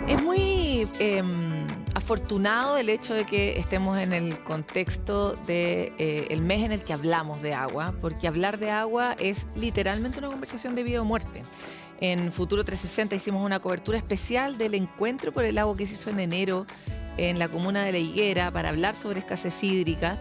Es muy afortunado el hecho de que estemos en el contexto de el mes en el que hablamos de agua, porque hablar de agua es literalmente una conversación de vida o muerte. En Futuro 360 hicimos una cobertura especial del encuentro por el agua que se hizo en enero en la comuna de La Higuera para hablar sobre escasez hídrica.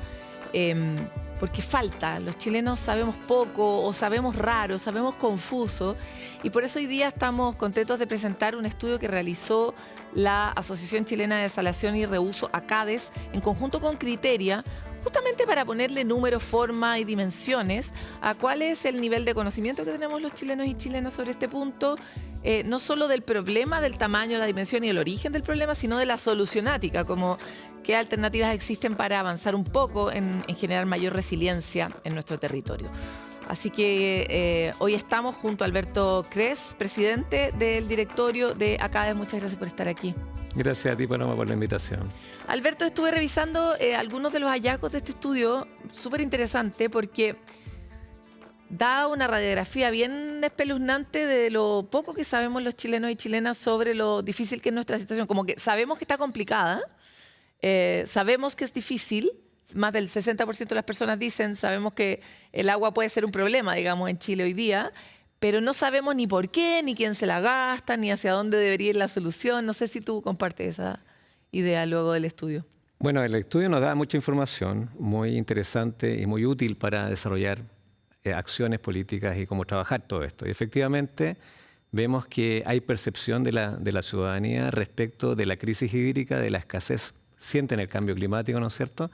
Porque falta, los chilenos sabemos poco o sabemos raro, sabemos confuso, y por eso hoy día estamos contentos de presentar un estudio que realizó la Asociación Chilena de Desalación y Reuso, ACADES, en conjunto con Criteria, justamente para ponerle números, forma y dimensiones a cuál es el nivel de conocimiento que tenemos los chilenos y chilenas sobre este punto, no solo del problema, del tamaño, la dimensión y el origen del problema, sino de la solucionática, como qué alternativas existen para avanzar un poco en generar mayor resiliencia en nuestro territorio. Así que hoy estamos junto a Alberto Cres, presidente del directorio de ACADES. Muchas gracias por estar aquí. Gracias a ti, Paloma, por la invitación. Alberto, estuve revisando algunos de los hallazgos de este estudio, súper interesante porque da una radiografía bien espeluznante de lo poco que sabemos los chilenos y chilenas sobre lo difícil que es nuestra situación. Como que sabemos que está complicada, sabemos que es difícil. Más del 60% de las personas dicen, sabemos que el agua puede ser un problema, digamos, en Chile hoy día, pero no sabemos ni por qué, ni quién se la gasta, ni hacia dónde debería ir la solución. No sé si tú compartes esa idea luego del estudio. Bueno, el estudio nos da mucha información, muy interesante y muy útil para desarrollar acciones políticas y cómo trabajar todo esto. Y efectivamente vemos que hay percepción de la ciudadanía respecto de la crisis hídrica, de la escasez. Sienten el cambio climático, ¿no es cierto?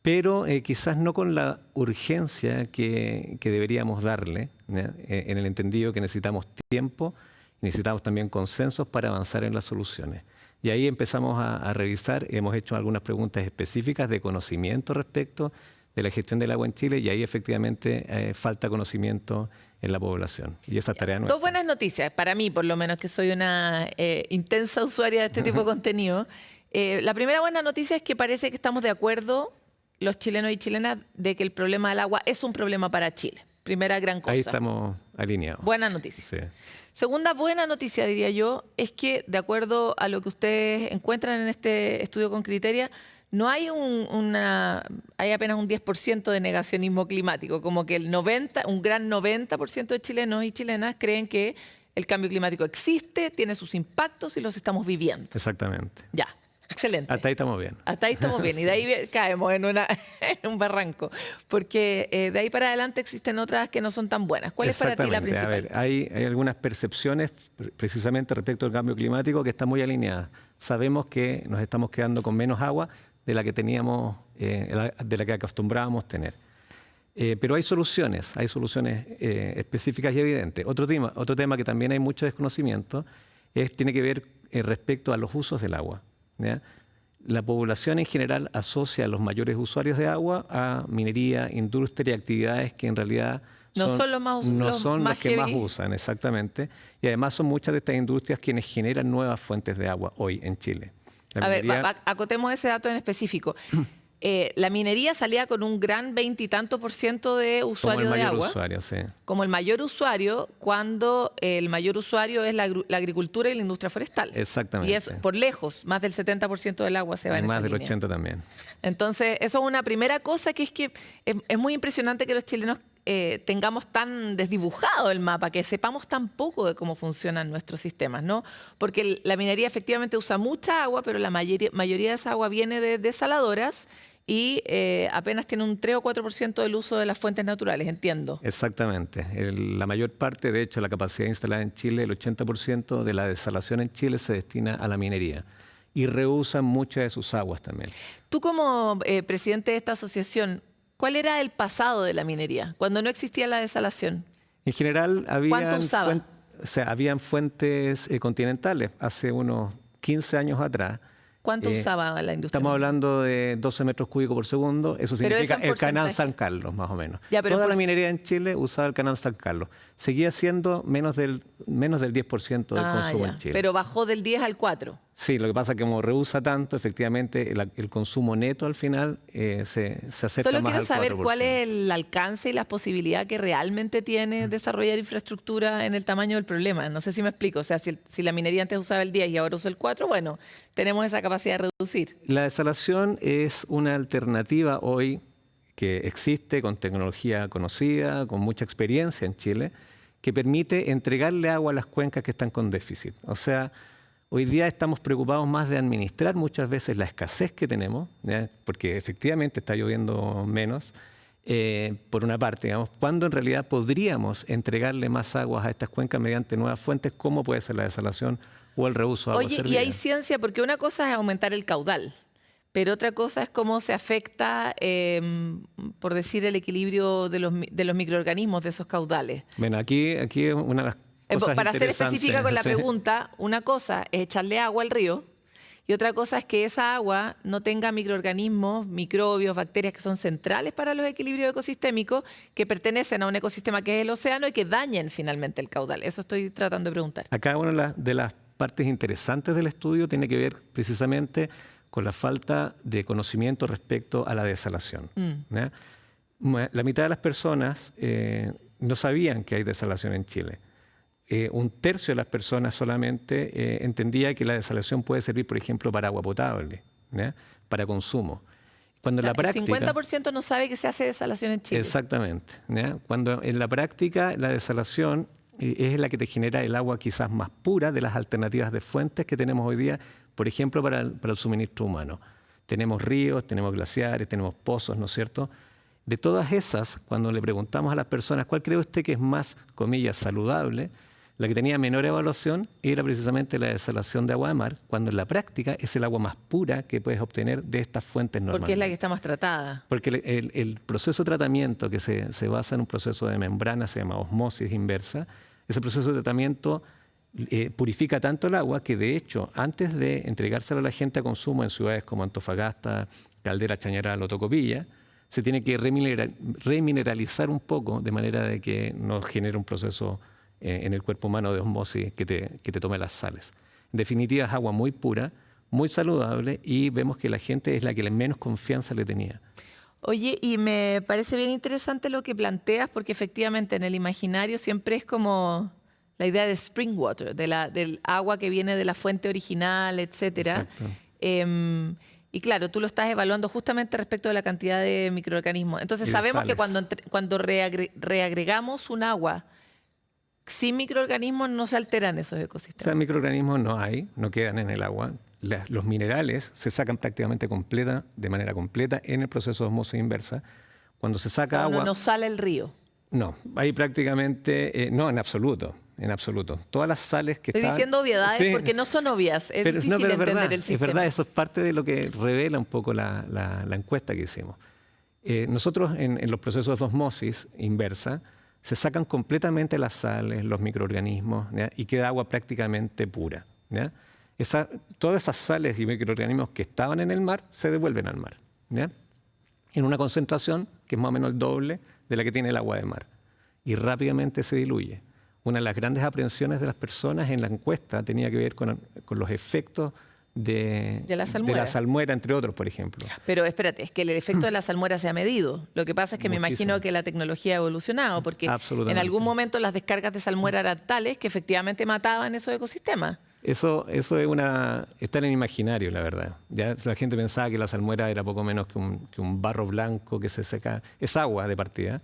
Pero quizás no con la urgencia que deberíamos darle, en el entendido que necesitamos tiempo, necesitamos también consensos para avanzar en las soluciones. Y ahí empezamos a revisar, hemos hecho algunas preguntas específicas de conocimiento respecto de la gestión del agua en Chile, y ahí efectivamente falta conocimiento en la población. Y esa tarea nuestra. Dos buenas noticias, para mí por lo menos, que soy una intensa usuaria de este tipo de contenido. La primera buena noticia es que parece que estamos de acuerdo, los chilenos y chilenas, de que el problema del agua es un problema para Chile. Primera gran cosa. Ahí estamos alineados. Buena noticia. Sí. Segunda buena noticia, diría yo, es que de acuerdo a lo que ustedes encuentran en este estudio con Criteria, no hay hay apenas un 10% de negacionismo climático, como que un gran 90% de chilenos y chilenas creen que el cambio climático existe, tiene sus impactos y los estamos viviendo. Exactamente. Ya. Excelente. Hasta ahí estamos bien. Hasta ahí estamos bien. Sí. Y de ahí caemos en un barranco. Porque de ahí para adelante existen otras que no son tan buenas. ¿Cuál es para ti la principal? A ver, hay algunas percepciones precisamente respecto al cambio climático que están muy alineadas. Sabemos que nos estamos quedando con menos agua de la que teníamos, de la que acostumbrábamos tener. Pero hay soluciones específicas y evidentes. Otro tema que también hay mucho desconocimiento tiene que ver respecto a los usos del agua. ¿Ya? La población en general asocia a los mayores usuarios de agua a minería, industria y actividades que en realidad no son los que más usan, exactamente. Y además son muchas de estas industrias quienes generan nuevas fuentes de agua hoy en Chile. A ver, acotemos ese dato en específico. La minería salía con un gran 20 y tanto % de usuarios de agua. Como el mayor usuario, sí. Como el mayor usuario, cuando el mayor usuario es la agricultura y la industria forestal. Exactamente. Y es por lejos, más del 70% del agua se va en esa línea. Más del 80% también. Entonces, eso es una primera cosa, que es muy impresionante que los chilenos tengamos tan desdibujado el mapa, que sepamos tan poco de cómo funcionan nuestros sistemas, ¿no? Porque la minería efectivamente usa mucha agua, pero la mayoría de esa agua viene de desaladoras y apenas tiene un 3 o 4% del uso de las fuentes naturales, entiendo. Exactamente. La mayor parte, de hecho, la capacidad instalada en Chile, el 80% de la desalación en Chile se destina a la minería. Y reusan muchas de sus aguas también. Tú como presidente de esta asociación, ¿cuál era el pasado de la minería, cuando no existía la desalación? En general, habían fuentes continentales. Hace unos 15 años atrás. ¿Cuánto usaba la industria? Estamos hablando de 12 metros cúbicos por segundo. Eso significa el canal San Carlos, más o menos. Ya, Toda la minería en Chile usaba el canal San Carlos. Seguía siendo menos del 10% del consumo en Chile. Pero bajó del 10 al 4. Sí, lo que pasa es que como reusa tanto, efectivamente el consumo neto al final se acerca Solo más quiero al saber 4%. cuál es el alcance y la posibilidad que realmente tiene desarrollar infraestructura en el tamaño del problema. No sé si me explico. O sea, si la minería antes usaba el 10 y ahora usa el 4, bueno, tenemos esa capacidad de reducir. La desalación es una alternativa hoy que existe con tecnología conocida, con mucha experiencia en Chile, que permite entregarle agua a las cuencas que están con déficit. O sea, hoy día estamos preocupados más de administrar muchas veces la escasez que tenemos, ¿ya? Porque efectivamente está lloviendo menos, por una parte, digamos, cuando en realidad podríamos entregarle más aguas a estas cuencas mediante nuevas fuentes, como puede ser la desalación o el reuso de agua Oye, servida. y hay ciencia, porque una cosa es aumentar el caudal, pero otra cosa es cómo se afecta, por decir, el equilibrio de los microorganismos de esos caudales. Bueno, aquí es una de las cosas Para ser específica con la sí. pregunta, una cosa es echarle agua al río y otra cosa es que esa agua no tenga microorganismos, microbios, bacterias que son centrales para los equilibrios ecosistémicos, que pertenecen a un ecosistema que es el océano y que dañen finalmente el caudal. Eso estoy tratando de preguntar. Acá una de las partes interesantes del estudio tiene que ver precisamente con la falta de conocimiento respecto a la desalación. ¿Ya? La mitad de las personas no sabían que hay desalación en Chile. Un tercio de las personas solamente entendía que la desalación puede servir, por ejemplo, para agua potable, ¿ya? Para consumo. Cuando en la práctica, el 50% no sabe que se hace desalación en Chile. Exactamente, ¿ya? Cuando en la práctica la desalación es la que te genera el agua quizás más pura de las alternativas de fuentes que tenemos hoy día, por ejemplo, para el suministro humano. Tenemos ríos, tenemos glaciares, tenemos pozos, ¿no es cierto? De todas esas, cuando le preguntamos a las personas cuál cree usted que es más, comillas, saludable, la que tenía menor evaluación era precisamente la desalación de agua de mar, cuando en la práctica es el agua más pura que puedes obtener de estas fuentes normales. Porque es la que está más tratada. Porque el proceso de tratamiento que se basa en un proceso de membrana, se llama osmosis inversa, ese proceso de tratamiento purifica tanto el agua que, de hecho, antes de entregársela a la gente a consumo en ciudades como Antofagasta, Caldera, Chañaral o Tocopilla, se tiene que remineralizar un poco de manera de que no genere un proceso en el cuerpo humano de osmosis que te tome las sales. En definitiva, es agua muy pura, muy saludable y vemos que la gente es la que menos confianza le tenía. Oye, y me parece bien interesante lo que planteas porque efectivamente en el imaginario siempre es como la idea de spring water, del agua que viene de la fuente original, etcétera. Y claro, tú lo estás evaluando justamente respecto de la cantidad de microorganismos. Entonces sabemos que cuando reagregamos un agua sin microorganismos no se alteran esos ecosistemas. O sea, microorganismos no hay, no quedan en el agua. Los minerales se sacan prácticamente de manera completa en el proceso de osmosis inversa. Cuando se saca agua... No sale el río. No, hay prácticamente... no, en absoluto. En absoluto. Todas las sales que Estoy diciendo obviedades porque no son obvias. Es difícil entender el sistema. Es verdad, eso es parte de lo que revela un poco la encuesta que hicimos. Nosotros en los procesos de osmosis inversa se sacan completamente las sales, los microorganismos, ¿ya? Y queda agua prácticamente pura, ¿ya? Todas esas sales y microorganismos que estaban en el mar se devuelven al mar, ¿ya? En una concentración que es más o menos el doble de la que tiene el agua de mar y rápidamente se diluye. Una de las grandes aprehensiones de las personas en la encuesta tenía que ver con los efectos de la salmuera, entre otros, por ejemplo. Pero espérate, es que el efecto de la salmuera se ha medido. Lo que pasa es que me imagino que la tecnología ha evolucionado, porque en algún momento las descargas de salmuera eran tales que efectivamente mataban esos ecosistemas. Eso está en el imaginario, la verdad. Ya la gente pensaba que la salmuera era poco menos que un barro blanco que se seca. Es agua de partida,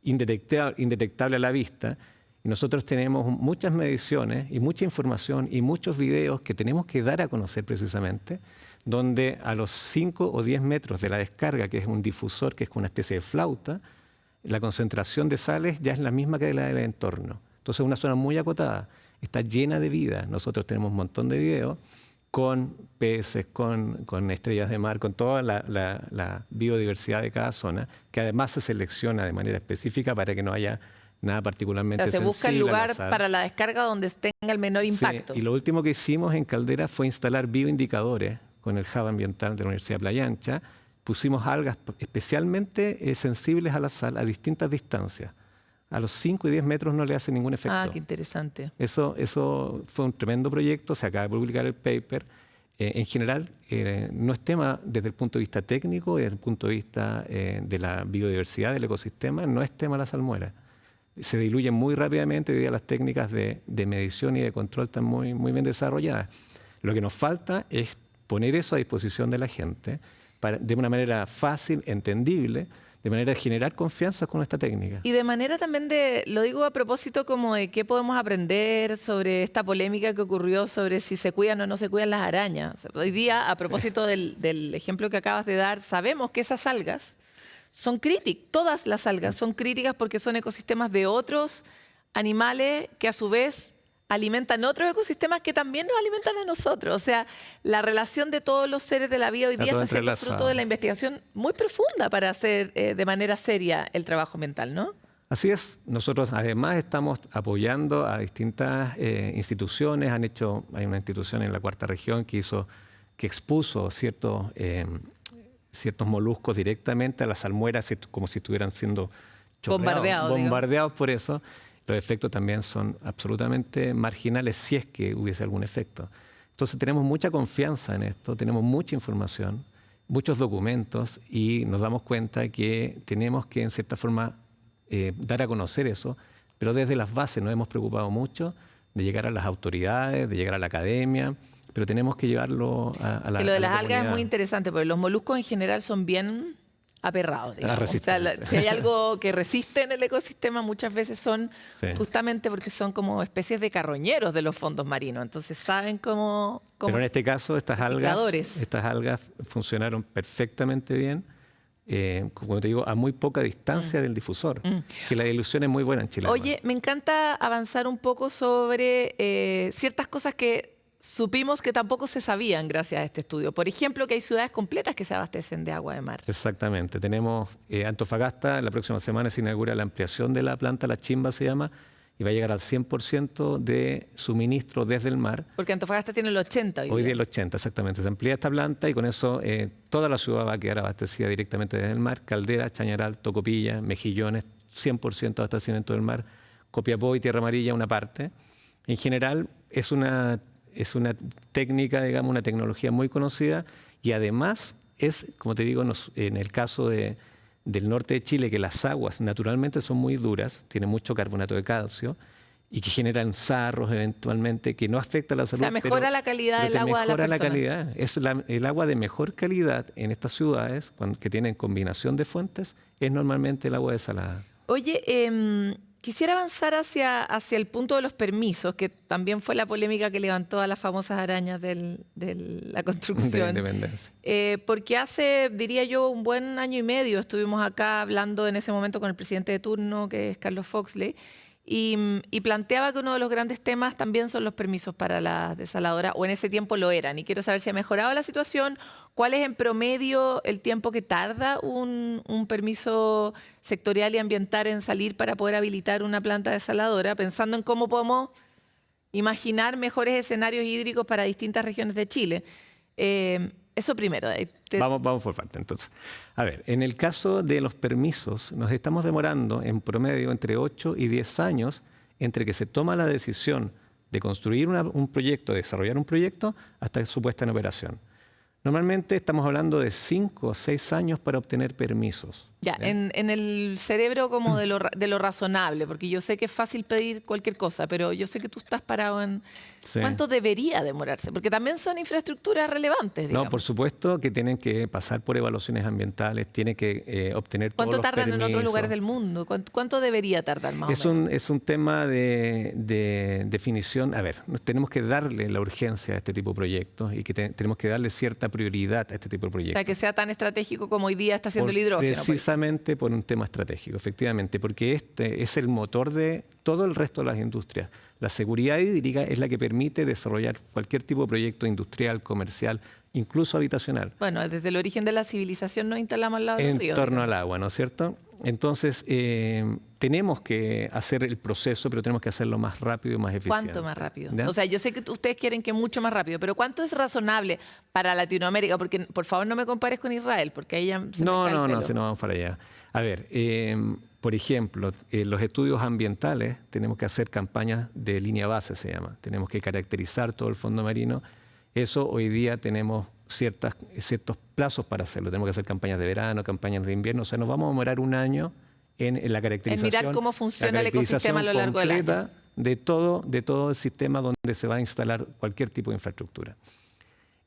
indetectable a la vista. Y nosotros tenemos muchas mediciones y mucha información y muchos videos que tenemos que dar a conocer precisamente, donde a los 5 o 10 metros de la descarga, que es un difusor, que es una especie de flauta, la concentración de sales ya es la misma que la del entorno. Entonces es una zona muy acotada, está llena de vida. Nosotros tenemos un montón de videos con peces, con estrellas de mar, con toda la biodiversidad de cada zona, que además se selecciona de manera específica para que no haya nada particularmente sensible. O sea, se busca el lugar para la descarga donde tenga el menor impacto. Sí, y lo último que hicimos en Caldera fue instalar bioindicadores con el Hub Ambiental de la Universidad de Playa Ancha. Pusimos algas especialmente sensibles a la sal a distintas distancias. A los 5 y 10 metros no le hace ningún efecto. Ah, qué interesante. Eso fue un tremendo proyecto, se acaba de publicar el paper En general, no es tema desde el punto de vista técnico, desde el punto de vista de la biodiversidad del ecosistema, no es tema la salmuera. Se diluyen muy rápidamente, hoy día las técnicas de medición y de control están muy, muy bien desarrolladas. Lo que nos falta es poner eso a disposición de la gente de una manera fácil, entendible, de manera de generar confianza con esta técnica. Y de manera también lo digo a propósito como de qué podemos aprender sobre esta polémica que ocurrió sobre si se cuidan o no se cuidan las arañas. O sea, hoy día, a propósito del ejemplo que acabas de dar, sabemos que esas algas son críticas, todas las algas son críticas porque son ecosistemas de otros animales que a su vez alimentan otros ecosistemas que también nos alimentan a nosotros. O sea, la relación de todos los seres de la vida hoy día está siendo fruto de la investigación muy profunda para hacer de manera seria el trabajo ambiental, ¿no? Así es. Nosotros además estamos apoyando a distintas instituciones. Hay una institución en la Cuarta Región que expuso ciertos moluscos directamente a las salmueras como si estuvieran siendo bombardeados por eso. Los efectos también son absolutamente marginales si es que hubiese algún efecto. Entonces tenemos mucha confianza en esto, tenemos mucha información, muchos documentos y nos damos cuenta que tenemos que en cierta forma dar a conocer eso, pero desde las bases nos hemos preocupado mucho de llegar a las autoridades, de llegar a la academia, pero tenemos que llevarlo a la que lo de las algas comunidad. es muy interesante porque los moluscos en general son bien aperrados, digamos. O sea, Sí. si hay algo que resiste en el ecosistema, muchas veces son justamente porque son como especies de carroñeros de los fondos marinos. Entonces saben cómo Pero en este caso estas algas funcionaron perfectamente bien, como te digo, a muy poca distancia del difusor. Que la dilución es muy buena en Chile. Oye, me encanta avanzar un poco sobre ciertas cosas que supimos que tampoco se sabían gracias a este estudio. Por ejemplo, que hay ciudades completas que se abastecen de agua de mar. Exactamente. Tenemos Antofagasta, la próxima semana se inaugura la ampliación de la planta, La Chimba se llama, y va a llegar al 100% de suministro desde el mar. Porque Antofagasta tiene el 80 hoy día el 80, exactamente. Se amplía esta planta y con eso toda la ciudad va a quedar abastecida directamente desde el mar. Caldera, Chañaral, Tocopilla, Mejillones, 100% de abastecimiento del mar. Copiapó y Tierra Amarilla una parte. En general es una técnica, digamos, una tecnología muy conocida y además es, como te digo, en el caso del norte de Chile, que las aguas naturalmente son muy duras, tienen mucho carbonato de calcio y que generan sarros eventualmente, que no afecta a la salud. O sea, mejora la calidad del agua de la persona. Mejora la calidad. Es el agua de mejor calidad en estas ciudades, que tienen combinación de fuentes, es normalmente el agua desalada. Oye, quisiera avanzar hacia el punto de los permisos, que también fue la polémica que levantó a las famosas arañas de la construcción. De Independencia. Porque hace, diría yo, un buen año y medio estuvimos acá hablando en ese momento con el presidente de turno, que es Carlos Foxley, y planteaba que uno de los grandes temas también son los permisos para las desaladoras, o en ese tiempo lo eran. Y quiero saber si ha mejorado la situación, cuál es en promedio el tiempo que tarda un permiso sectorial y ambiental en salir para poder habilitar una planta desaladora, pensando en cómo podemos imaginar mejores escenarios hídricos para distintas regiones de Chile. Eso primero. Vamos por parte, entonces. A ver, en el caso de los permisos, nos estamos demorando en promedio entre 8 y 10 años entre que se toma la decisión de construir un proyecto, de desarrollar un proyecto, hasta su puesta en operación. Normalmente estamos hablando de 5 o 6 años para obtener permisos. Ya, en el cerebro como de lo razonable, porque yo sé que es fácil pedir cualquier cosa, pero yo sé que tú estás parado en cuánto debería demorarse, porque también son infraestructuras relevantes, digamos. No, por supuesto que tienen que pasar por evaluaciones ambientales, tienen que obtener todos los permisos. ¿Cuánto tardan en otros lugares del mundo? ¿Cuánto debería tardar más o menos? Es un tema de definición. A ver, tenemos que darle la urgencia a este tipo de proyectos y que tenemos que darle cierta prioridad a este tipo de proyectos. O sea, que sea tan estratégico como hoy día está haciendo el hidrógeno. Precisamente por un tema estratégico, efectivamente, porque este es el motor de todo el resto de las industrias. La seguridad hídrica es la que permite desarrollar cualquier tipo de proyecto industrial, comercial, incluso habitacional. Bueno, desde el origen de la civilización nos instalamos al lado del río. En torno al agua, ¿no es cierto? Entonces, tenemos que hacer el proceso, pero tenemos que hacerlo más rápido y más eficiente. ¿Cuánto más rápido? ¿Ya? O sea, yo sé que ustedes quieren que mucho más rápido, pero ¿cuánto es razonable para Latinoamérica? Porque, por favor, no me compares con Israel, porque ahí ya se me cae el pelo. No vamos para allá. A ver, por ejemplo, los estudios ambientales, tenemos que hacer campañas de línea base, se llama. Tenemos que caracterizar todo el fondo marino Eso hoy día tenemos ciertos plazos para hacerlo. Tenemos que hacer campañas de verano, campañas de invierno. O sea, nos vamos a demorar un año en la caracterización. En mirar cómo funciona el ecosistema a lo largo del año. De todo el sistema donde se va a instalar cualquier tipo de infraestructura.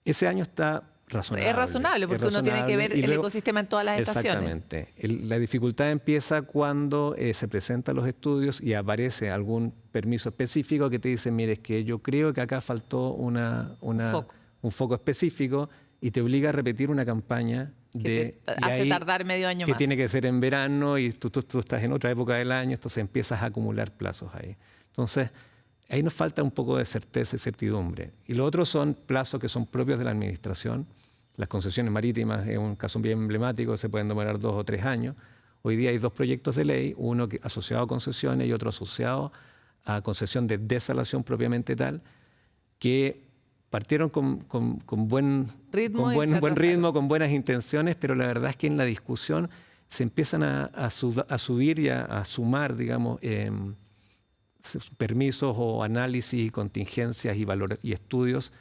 Ese año está razonable. Es razonable porque uno tiene que ver el ecosistema en todas las estaciones. Exactamente. La dificultad empieza cuando se presentan los estudios y aparece algún permiso específico que te dice, mire, es que yo creo que acá faltó un foco específico y te obliga a repetir una campaña que te hace tardar medio año que más. Tiene que ser en verano y tú estás en otra época del año, entonces empiezas a acumular plazos ahí. Entonces, ahí nos falta un poco de certeza y certidumbre. Y lo otro son plazos que son propios de la administración. Las concesiones marítimas es un caso bien emblemático, se pueden demorar 2 o 3 años. Hoy día hay 2 proyectos de ley, uno asociado a concesiones y otro asociado a concesión de desalación propiamente tal, que partieron con buen ritmo, con buenas intenciones, pero la verdad es que en la discusión se empiezan a subir y a sumar, digamos, permisos o análisis, contingencias y estudios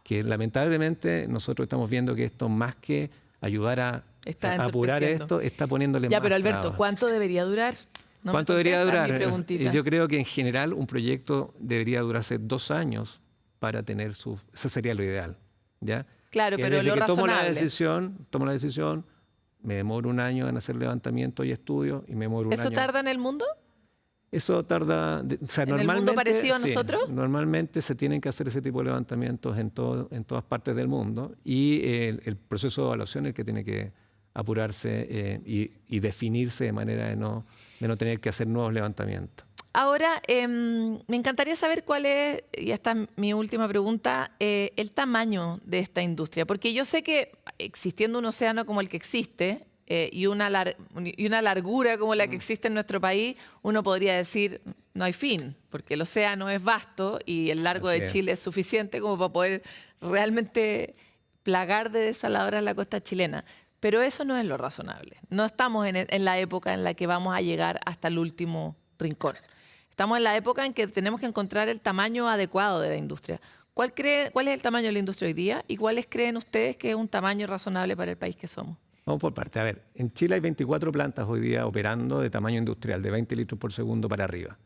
que lamentablemente nosotros estamos viendo que esto más que ayudar a apurar esto, está poniéndole más pero Alberto, trabas. ¿cuánto debería durar? ¿Cuánto debería durar? Yo creo que en general un proyecto debería durarse 2 años para tener eso sería lo ideal, ¿ya? Claro, pero lo razonable. Tomo la decisión, me demoro 1 año en hacer levantamiento y estudio y me demoro un año. ¿Eso tarda en el mundo? Eso tarda, o sea, ¿En el mundo parecido a nosotros? Normalmente se tienen que hacer ese tipo de levantamientos en todas partes del mundo y el proceso de evaluación es el que tiene que apurarse y definirse de manera de no tener que hacer nuevos levantamientos. Ahora, me encantaría saber cuál es, y esta es mi última pregunta, el tamaño de esta industria. Porque yo sé que existiendo un océano como el que existe y una largura como la que existe en nuestro país, uno podría decir no hay fin, porque el océano es vasto y el largo de Chile es suficiente como para poder realmente plagar de desaladoras la costa chilena. Pero eso no es lo razonable. No estamos en la época en la que vamos a llegar hasta el último rincón. Estamos en la época en que tenemos que encontrar el tamaño adecuado de la industria. ¿Cuál es el tamaño de la industria hoy día y cuáles creen ustedes que es un tamaño razonable para el país que somos? Vamos por parte. A ver, en Chile hay 24 plantas hoy día operando de tamaño industrial, de 20 litros por segundo para arriba.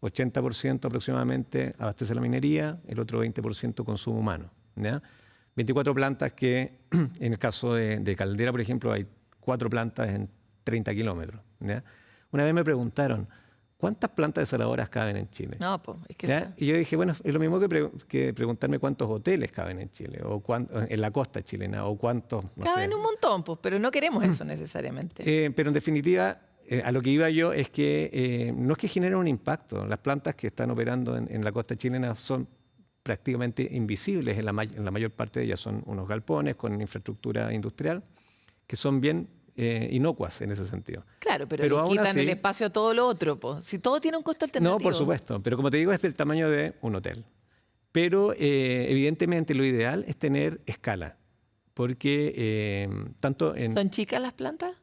80% aproximadamente abastece la minería, el otro 20% consumo humano, ¿ya? 24 plantas que, en el caso de Caldera, por ejemplo, hay 4 plantas en 30 kilómetros, ¿ya? Una vez me preguntaron, ¿cuántas plantas desaladoras caben en Chile? No, pues, es que ¿Ya? Y yo dije, bueno, es lo mismo que preguntarme cuántos hoteles caben en Chile, o en la costa chilena, o cuántos, no sé. Caben un montón, pues, pero no queremos eso necesariamente. Pero en definitiva, a lo que iba yo es que no es que generen un impacto. Las plantas que están operando en la costa chilena son prácticamente invisibles, en la mayor parte de ellas son unos galpones con infraestructura industrial que son bien inocuas en ese sentido. Claro, pero le quitan así el espacio a todo lo otro. Po. Si todo tiene un costo alternativo. No, por supuesto. Pero como te digo, es del tamaño de un hotel. Pero evidentemente lo ideal es tener escala. Porque tanto en... ¿Son chicas las plantas?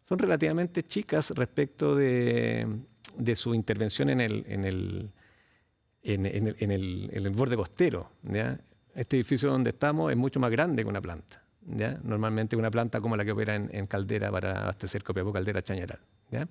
Son relativamente chicas respecto de su intervención en el borde costero, ¿ya? Este edificio donde estamos es mucho más grande que una planta, ¿ya? Normalmente una planta como la que opera en Caldera para abastecer Copiapó, Caldera, Chañaral, ¿ya?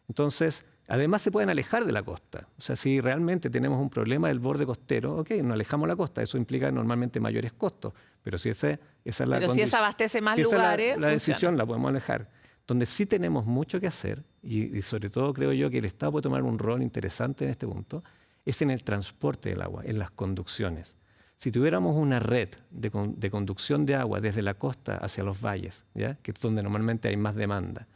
Entonces, además se pueden alejar de la costa. O sea, si realmente tenemos un problema del borde costero, ok, nos alejamos de la costa. Eso implica normalmente mayores costos. Pero si esa es la Pero si esa abastece más lugares, la decisión la podemos alejar. Donde sí tenemos mucho que hacer, y sobre todo creo yo que el Estado puede tomar un rol interesante en este punto, es en el transporte del agua, en las conducciones. Si tuviéramos una red de conducción de agua desde la costa hacia los valles, ¿ya? Que es donde normalmente hay más demanda,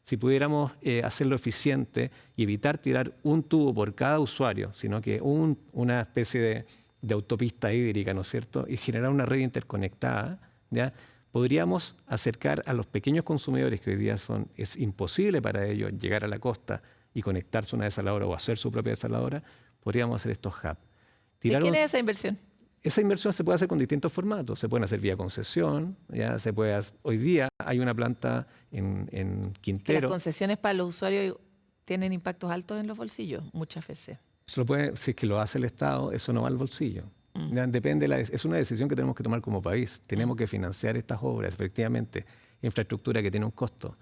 si pudiéramos hacerlo eficiente y evitar tirar un tubo por cada usuario, sino que una especie de autopista hídrica, ¿no es cierto?, y generar una red interconectada, ¿ya? Podríamos acercar a los pequeños consumidores que hoy día es imposible para ellos llegar a la costa y conectarse a una desaladora o hacer su propia desaladora, podríamos hacer estos hubs. ¿De quién es esa inversión? Esa inversión se puede hacer con distintos formatos. Se pueden hacer vía concesión, ¿ya? Hoy día hay una planta en Quintero. ¿Las concesiones para los usuarios tienen impactos altos en los bolsillos? Muchas veces. Si es que lo hace el Estado, eso no va al bolsillo. Depende, es una decisión que tenemos que tomar como país. Tenemos que financiar estas obras, efectivamente, infraestructura que tiene un costo.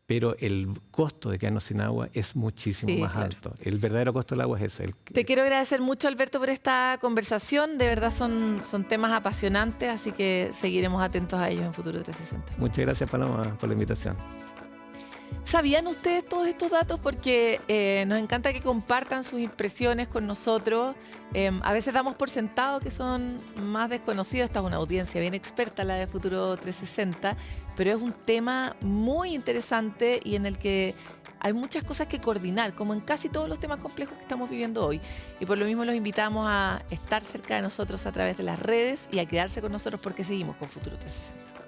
Pero el costo de quedarnos sin agua es muchísimo más alto. El verdadero costo del agua es ese. Te quiero agradecer mucho, Alberto, por esta conversación. De verdad son temas apasionantes, así que seguiremos atentos a ellos en Futuro 360. Muchas gracias, Paloma, por la invitación. ¿Sabían ustedes todos estos datos? Porque nos encanta que compartan sus impresiones con nosotros. A veces damos por sentado que son más desconocidos. Esta es una audiencia bien experta, la de Futuro 360, pero es un tema muy interesante y en el que hay muchas cosas que coordinar, como en casi todos los temas complejos que estamos viviendo hoy. Y por lo mismo los invitamos a estar cerca de nosotros a través de las redes y a quedarse con nosotros porque seguimos con Futuro 360.